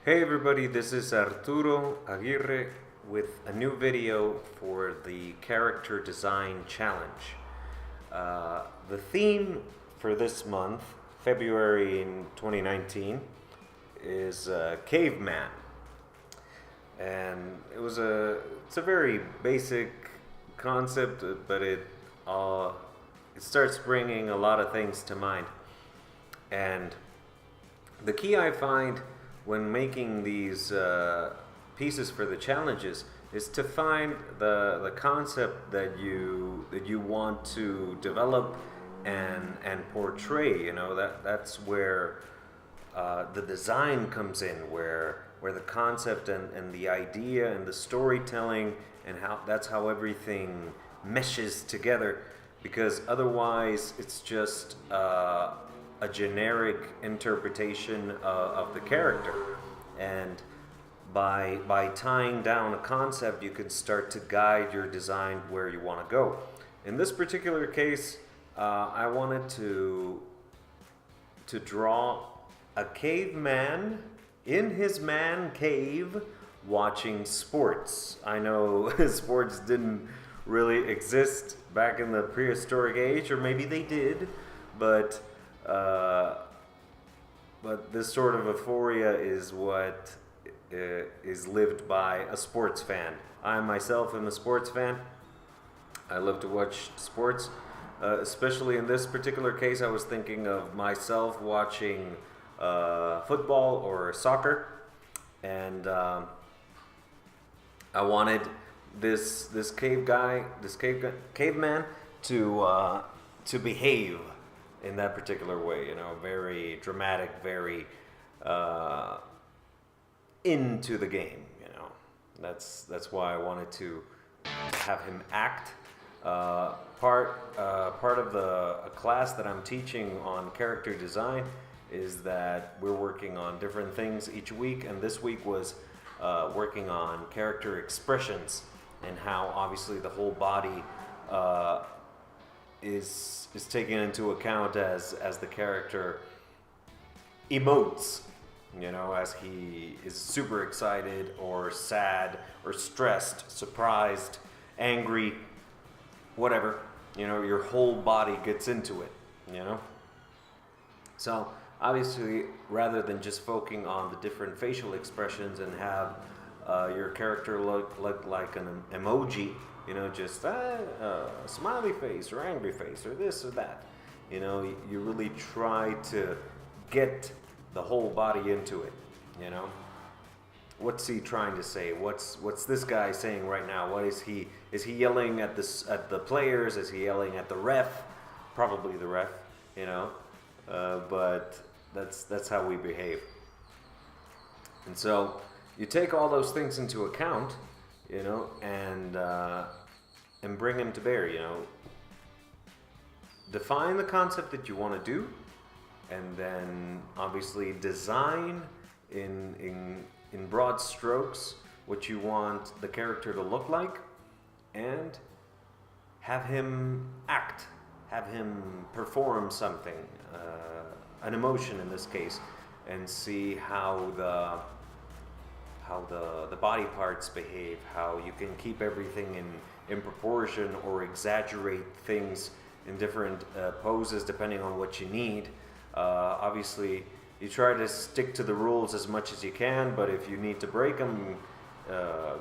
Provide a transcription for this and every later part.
Hey everybody, this is Arturo Aguirre with a new video for the Character Design Challenge. The theme for this month, February in 2019, is Caveman. And it's a very basic concept, but it starts bringing a lot of things to mind. And the key I find when making these pieces for the challenges is to find the concept that you want to develop and portray. That's where the design comes in, where the concept and the idea and the storytelling and that's how everything meshes together, because otherwise it's just a generic interpretation of the character. And by tying down a concept, you can start to guide your design where you want to go. In this particular case, I wanted to draw a caveman in his man cave watching sports. I know sports didn't really exist back in the prehistoric age, or maybe they did, but this sort of euphoria is what is lived by a sports fan. I myself am a sports fan. I love to watch sports. Especially in this particular case, I was thinking of myself watching football or soccer, and I wanted this caveman to behave in that particular way, very dramatic, very into the game, That's why I wanted to have him act. Part of a class that I'm teaching on character design is that we're working on different things each week, and this week was working on character expressions and how obviously the whole body is taken into account as the character emotes, as he is super excited or sad or stressed, surprised, angry, whatever. Your whole body gets into it, So obviously, rather than just focusing on the different facial expressions and have your character look like an emoji, just a smiley face or angry face or this or that. You really try to get the whole body into it. What's he trying to say? What's this guy saying right now? What is he yelling at the players? Is he yelling at the ref? Probably the ref. But that's how we behave. And so you take all those things into account, and bring them to bear. Define the concept that you want to do, and then obviously design in broad strokes what you want the character to look like, and have him act, have him perform something, an emotion in this case, and see how the body parts behave, how you can keep everything in proportion or exaggerate things in different poses depending on what you need. Obviously, you try to stick to the rules as much as you can, but if you need to break them,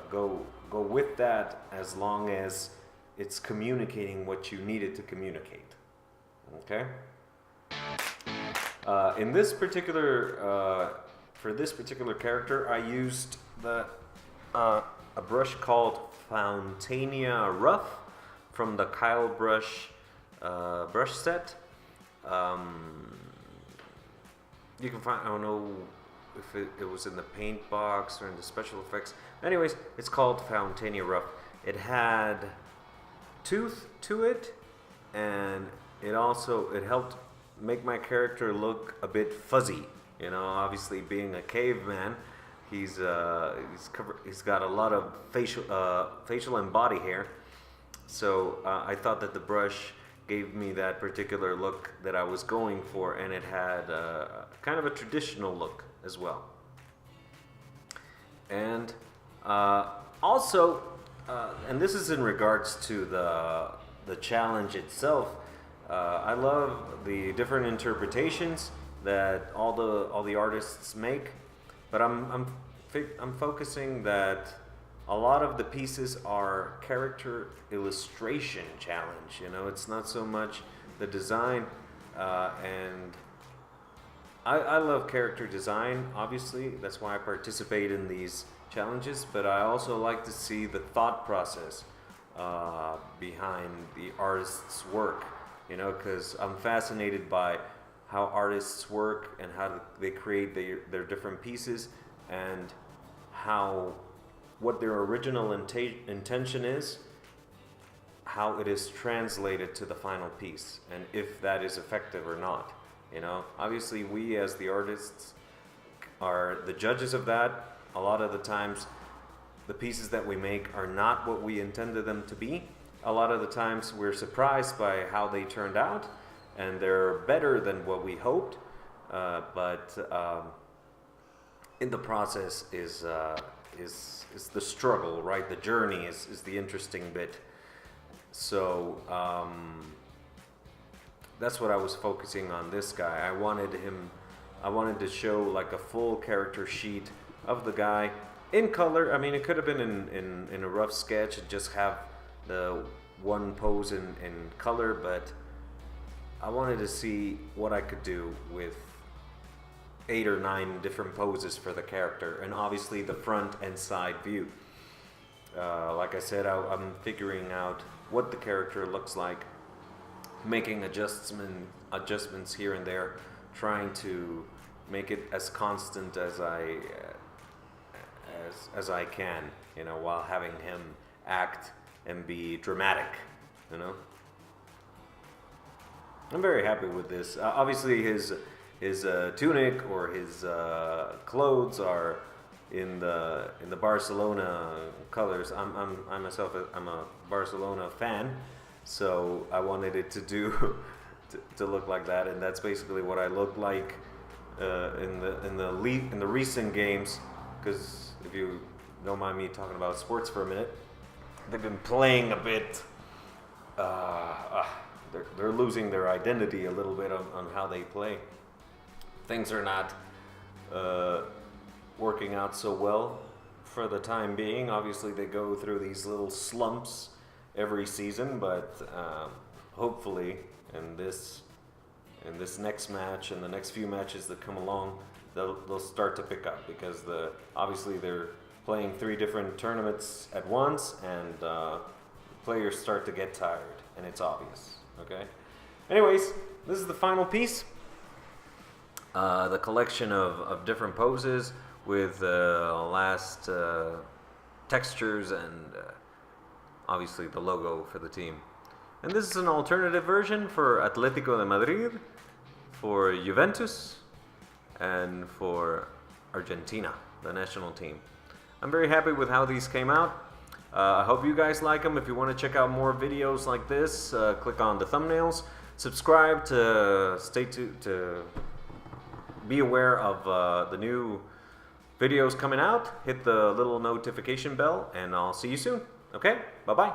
go with that, as long as it's communicating what you needed to communicate. Okay? In this particular, for this particular character, I used a brush called Fontania Rough from the Kyle brush set. You can find, I don't know if it was in the paint box or in the special effects. Anyways, it's called Fontania Rough. It had tooth to it, and it helped make my character look a bit fuzzy. Obviously being a caveman, he's got a lot of facial and body hair. So I thought that the brush gave me that particular look that I was going for, and it had kind of a traditional look as well. And also, and this is in regards to the challenge itself. I love the different interpretations that all the artists make, but I'm focusing that a lot of the pieces are character illustration challenge. You know, it's not so much the design, and I love character design, obviously. That's why I participate in these challenges, but I also like to see the thought process behind the artist's work, you know, because I'm fascinated by how artists work and how they create their different pieces, and what their original intention is, how it is translated to the final piece, and if that is effective or not. You know, obviously we as the artists are the judges of that. A lot of the times the pieces that we make are not what we intended them to be. A lot of the times we're surprised by how they turned out, and they're better than what we hoped, but in the process is the struggle, right? The journey is the interesting bit. So that's what I was focusing on this guy. I wanted to show like a full character sheet of the guy in color. I mean, it could have been in a rough sketch and just have the one pose in color, but I wanted to see what I could do with 8 or 9 different poses for the character, and obviously the front and side view. Like I said, I'm figuring out what the character looks like, making adjustments here and there, trying to make it as constant as I can, you know, while having him act and be dramatic, you know. I'm very happy with this. Obviously, his tunic or his clothes are in the Barcelona colors. I'm myself I'm a Barcelona fan, so I wanted it to to look like that, and that's basically what I look like in the recent games. Because if you don't mind me talking about sports for a minute, they've been playing a bit. They're losing their identity a little bit on how they play. Things are not working out so well for the time being. Obviously, they go through these little slumps every season, but hopefully in this next match and the next few matches that come along, they'll start to pick up, because obviously they're playing 3 different tournaments at once, and players start to get tired, and it's obvious. Okay. Anyways, this is the final piece. The collection of different poses with last textures and obviously the logo for the team. And this is an alternative version for Atlético de Madrid, for Juventus, and for Argentina, the national team. I'm very happy with how these came out. I hope you guys like them. If you want to check out more videos like this, click on the thumbnails. Subscribe to be aware of the new videos coming out. Hit the little notification bell, and I'll see you soon. Okay? Bye-bye.